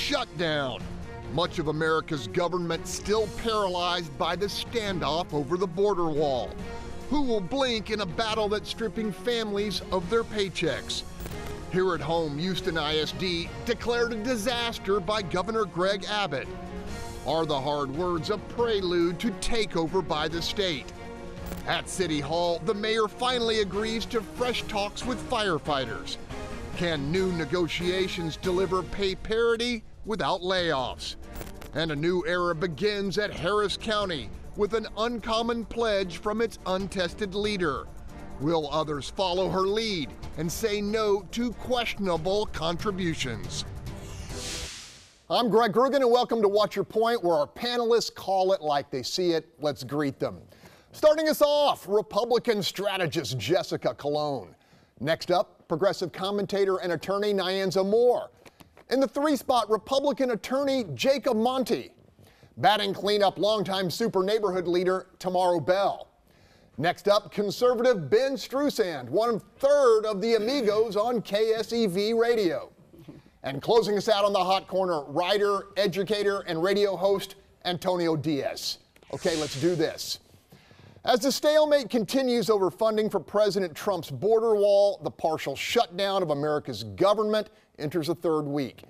shutdown. Much of America's government still paralyzed by the standoff over the border wall. Who will blink in a battle that's stripping families of their paychecks? Here at home, Houston ISD declared a disaster by Governor Greg Abbott. Are the hard words a prelude to takeover by the state? At City Hall, the mayor finally agrees to fresh talks with firefighters. Can new negotiations deliver pay parity without layoffs? And a new era begins at Harris County with an uncommon pledge from its untested leader. Will others follow her lead and say no to questionable contributions? I'm Greg Grugan, and welcome to What's Your Point, where our panelists call it like they see it. Let's greet them. Starting us off, Republican strategist Jessica Cologne. Next up, progressive commentator and attorney Nyanza Moore. In the 3-spot, Republican attorney Jacob Monty. Batting cleanup, longtime super neighborhood leader Tomaro Bell. Next up, conservative Ben Streusand, 1/3 of the Amigos on KSEV radio. And closing us out on the hot corner, writer, educator, and radio host Tony Diaz. Okay, let's do this. As the stalemate continues over funding for President Trump's border wall, the partial shutdown of America's government enters a third week.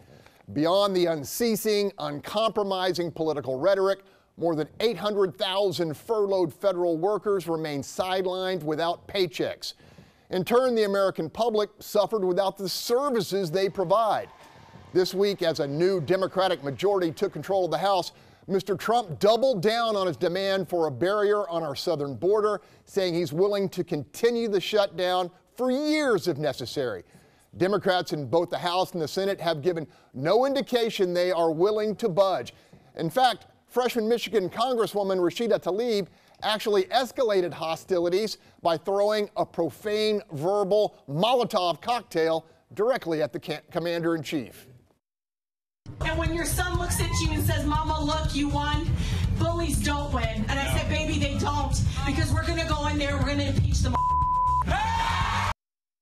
Beyond the unceasing, uncompromising political rhetoric, more than 800,000 furloughed federal workers remain sidelined without paychecks. In turn, the American public suffered without the services they provide. This week, as a new Democratic majority took control of the House, Mr. Trump doubled down on his demand for a barrier on our southern border, saying he's willing to continue the shutdown for years if necessary. Democrats in both the House and the Senate have given no indication they are willing to budge. In fact, freshman Michigan Congresswoman Rashida Tlaib actually escalated hostilities by throwing a profane verbal Molotov cocktail directly at the commander-in-chief. And when your son looks at you and says, "Mama, look, you won," bullies don't win. And I said, "Baby, they don't, because we're going to go in there, we're going to impeach them."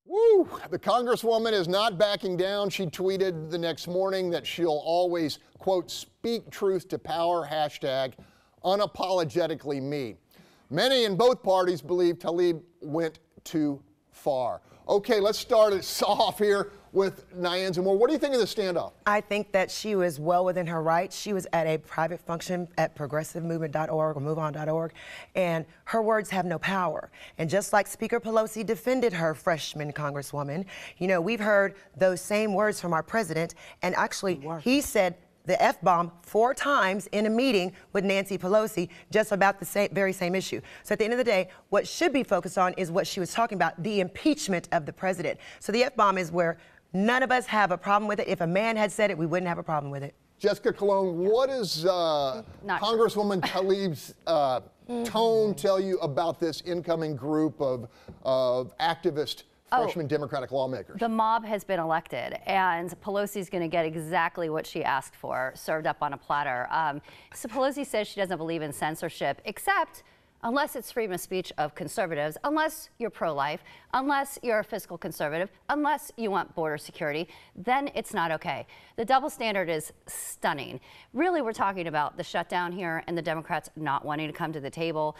Woo! The Congresswoman is not backing down. She tweeted the next morning that she'll always, quote, "speak truth to power," hashtag unapologetically me. Many in both parties believe Tlaib went too far. Okay, let's start us off here with Nyanza Moore. What do you think of the standoff? I think that she was well within her rights. She was at a private function at progressivemovement.org or moveon.org, and her words have no power. And just like Speaker Pelosi defended her freshman congresswoman, you know, we've heard those same words from our president, and actually he said the F-bomb 4 times in a meeting with Nancy Pelosi just about the very same issue. So at the end of the day, what should be focused on is what she was talking about, the impeachment of the president. So the F-bomb is where none of us have a problem with it. If a man had said it, we wouldn't have a problem with it. Jessica Cologne, what does Congresswoman Tlaib's tone tell you about this incoming group of activist freshman Democratic lawmakers? The mob has been elected, and Pelosi's going to get exactly what she asked for, served up on a platter. So Pelosi says she doesn't believe in censorship, except unless it's freedom of speech of conservatives, unless you're pro-life, unless you're a fiscal conservative, unless you want border security, then it's not okay. The double standard is stunning. Really, we're talking about the shutdown here and the Democrats not wanting to come to the table.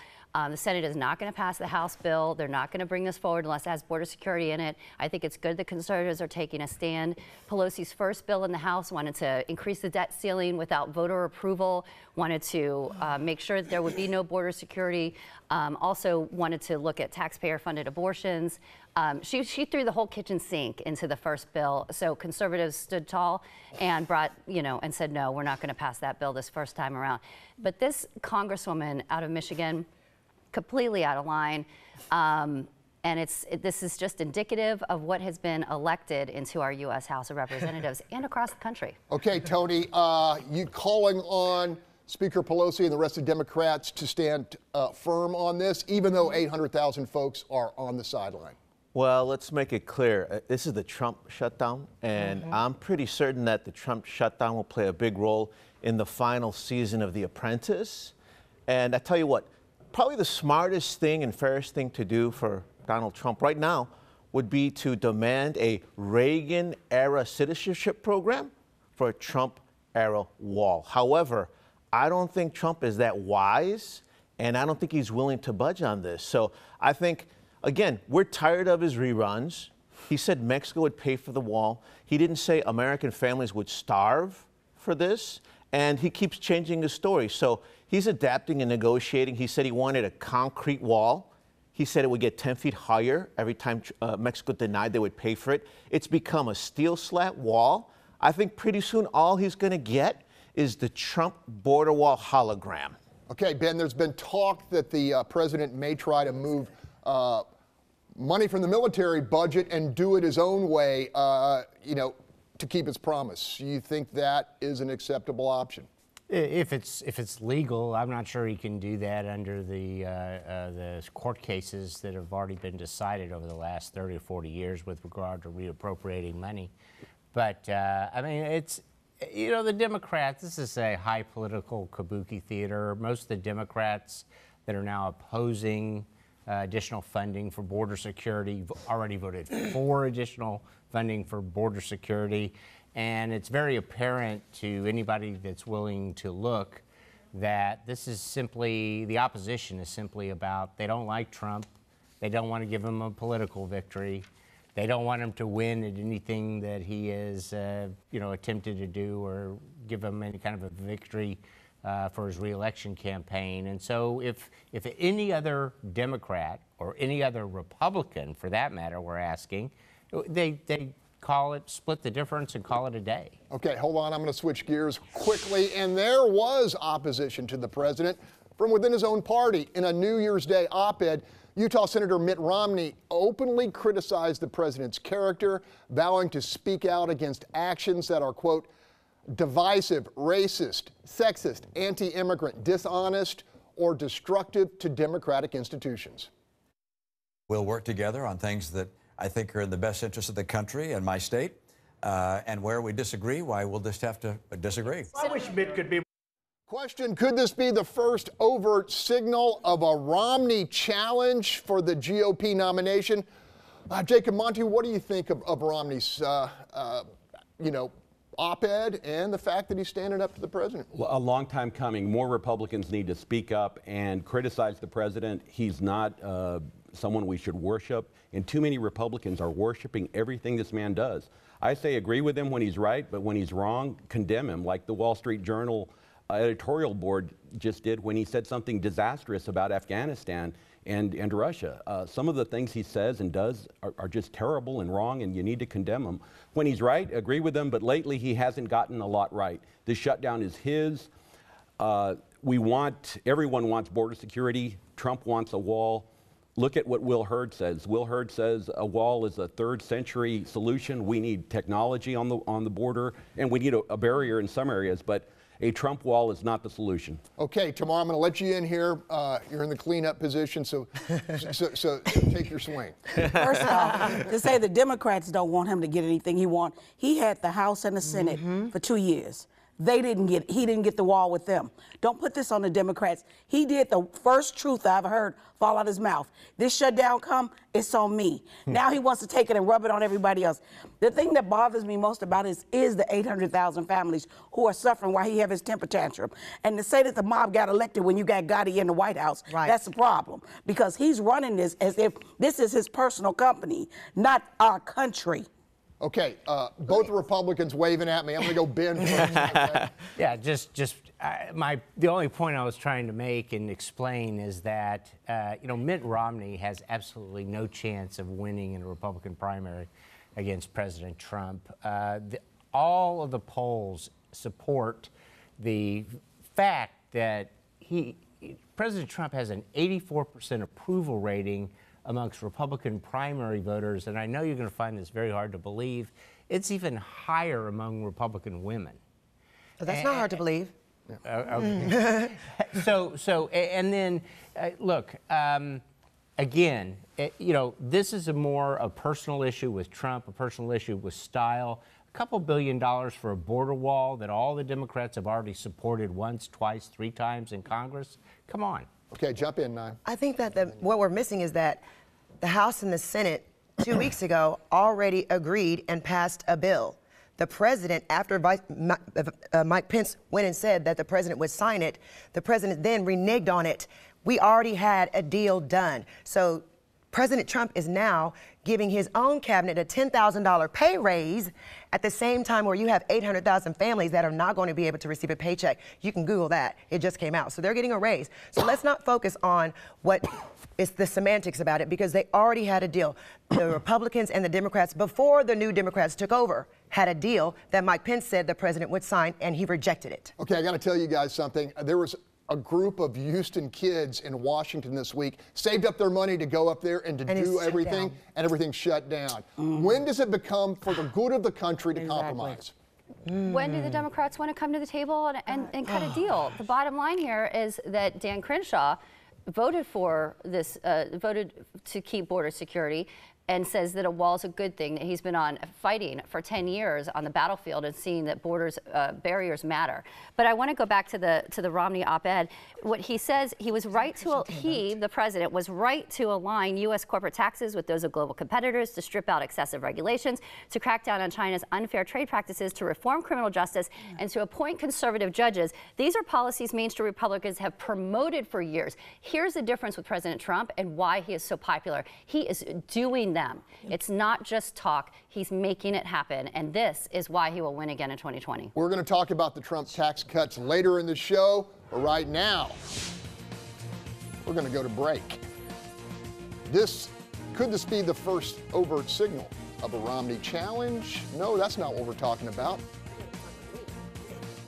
The Senate is not going to pass the House bill. They're not going to bring this forward unless it has border security in it. I think it's good the conservatives are taking a stand. Pelosi's first bill in the House wanted to increase the debt ceiling without voter approval, wanted to make sure that there would be no border security, also wanted to look at taxpayer-funded abortions. She threw the whole kitchen sink into the first bill. So conservatives stood tall and brought, and said, no, we're not going to pass that bill this first time around. But this congresswoman out of Michigan, completely out of line. And this is just indicative of what has been elected into our U.S. House of Representatives and across the country. Okay, Tony, you calling on Speaker Pelosi and the rest of Democrats to stand firm on this, even though 800,000 folks are on the sideline? Well, let's make it clear. This is the Trump shutdown, and I'm pretty certain that the Trump shutdown will play a big role in the final season of The Apprentice. And I tell you what, probably the smartest thing and fairest thing to do for Donald Trump right now would be to demand a Reagan-era citizenship program for a Trump era wall. However, I don't think Trump is that wise, and I don't think he's willing to budge on this. So I think, again, we're tired of his reruns. He said Mexico would pay for the wall. He didn't say American families would starve for this, and he keeps changing his story. So he's adapting and negotiating. He said he wanted a concrete wall. He said it would get 10 feet higher every time Mexico denied they would pay for it. It's become a steel slat wall. I think pretty soon all he's going to get is the Trump border wall hologram. Okay, Ben, there's been talk that the president may try to move money from the military budget and do it his own way, to keep his promise. You think that is an acceptable option? If it's legal, I'm not sure he can do that under the court cases that have already been decided over the last 30 or 40 years with regard to reappropriating money. But I mean, it's, the Democrats, this is a high political kabuki theater. Most of the Democrats that are now opposing additional funding for border security already voted for additional funding for border security. And it's very apparent to anybody that's willing to look that this is simply, the opposition is simply about, they don't like Trump. They don't want to give him a political victory. They don't want him to win at anything that he has, attempted to do, or give him any kind of a victory for his reelection campaign. And so if any other Democrat or any other Republican, for that matter, were asking, they call it, split the difference and call it a day. Okay, hold on. I'm going to switch gears quickly. And there was opposition to the president from within his own party. In a New Year's Day op-ed, Utah Senator Mitt Romney openly criticized the president's character, vowing to speak out against actions that are, quote, divisive, racist, sexist, anti-immigrant, dishonest, or destructive to democratic institutions. We'll work together on things that I think are in the best interest of the country and my state. And where we disagree, why, we'll just have to disagree. I wish Mitt could be. Question, could this be the first overt signal of a Romney challenge for the GOP nomination? Jacob Monty, what do you think of Romney's, op-ed and the fact that he's standing up to the president? Well, a long time coming. More Republicans need to speak up and criticize the president. He's not someone we should worship, and too many Republicans are worshiping everything this man does. I say agree with him when he's right, but when he's wrong, condemn him, like the Wall Street Journal editorial board just did when he said something disastrous about Afghanistan and Russia. Some of the things he says and does are just everble and wrong, and you need to condemn him. When he's right, agree with him, but lately he hasn't gotten a lot right. This shutdown is his. Everyone wants border security. Trump wants a wall. Look at what Will Hurd says. Will Hurd says a wall is a third-century solution. We need technology on the border, and we need a barrier in some areas, but a Trump wall is not the solution. Okay, Tomaro, I'm going to let you in here. You're in the cleanup position, so take your swing. First off, to say the Democrats don't want him to get anything he wants, he had the House and the Senate for 2 years. He didn't get the wall with them. Don't put this on the Democrats. He did the first truth I've heard fall out his mouth. This shutdown it's on me. Now he wants to take it and rub it on everybody else. The thing that bothers me most about it is the 800,000 families who are suffering while he have his temper tantrum. And to say that the mob got elected when you got Gotti in the White House, that's the problem. Because he's running this as if this is his personal company, not our country. Okay, both Republicans waving at me. I'm going to go Ben first. Yeah, the only point I was trying to make and explain is that, Mitt Romney has absolutely no chance of winning in a Republican primary against President Trump. All of the polls support the fact that President Trump has an 84% approval rating amongst Republican primary voters, and I know you're going to find this very hard to believe. It's even higher among Republican women. But that's not hard to believe. Okay. And then, look, again, this is more a personal issue with Trump, a personal issue with style. A couple $1 billion for a border wall that all the Democrats have already supported once, twice, 3 times in Congress. Come on. Okay, jump in, Nye. I think that what we're missing is that the House and the Senate 2 weeks ago already agreed and passed a bill the president, after Mike Pence went and said that the president would sign it, the president then reneged on it. We already had a deal done. So President Trump is now giving his own cabinet a $10,000 pay raise at the same time where you have 800,000 families that are not going to be able to receive a paycheck. You can Google that. It just came out. So they're getting a raise. So let's not focus on what is the semantics about it, because they already had a deal. The Republicans and the Democrats, before the new Democrats took over, had a deal that Mike Pence said the president would sign, and he rejected it. Okay, I got to tell you guys something. There was a group of Houston kids in Washington this week saved up their money to go up there and to do everything, and everything shut down. When does it become for the good of the country to compromise? When do the Democrats want to come to the table and cut a deal? The bottom line here is that Dan Crenshaw voted for this, voted to keep border security, and says that a wall is a good thing, that he's been on fighting for 10 years on the battlefield and seeing that borders, barriers matter. But I want to go back to the Romney op-ed. What he says, he was right to, the president, was right to align U.S. corporate taxes with those of global competitors, to strip out excessive regulations, to crack down on China's unfair trade practices, to reform criminal justice, and to appoint conservative judges. These are policies mainstream Republicans have promoted for years. Here's the difference with President Trump and why he is so popular. He is doing them. It's not just talk. He's making it happen, and this is why he will win again in 2020. We're going to talk about the Trump tax cuts later in the show, but right now, we're going to go to break. Could this be the first overt signal of a Romney challenge? No, that's not what we're talking about.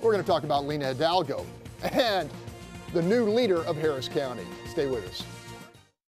We're going to talk about Lena Hidalgo and the new leader of Harris County. Stay with us.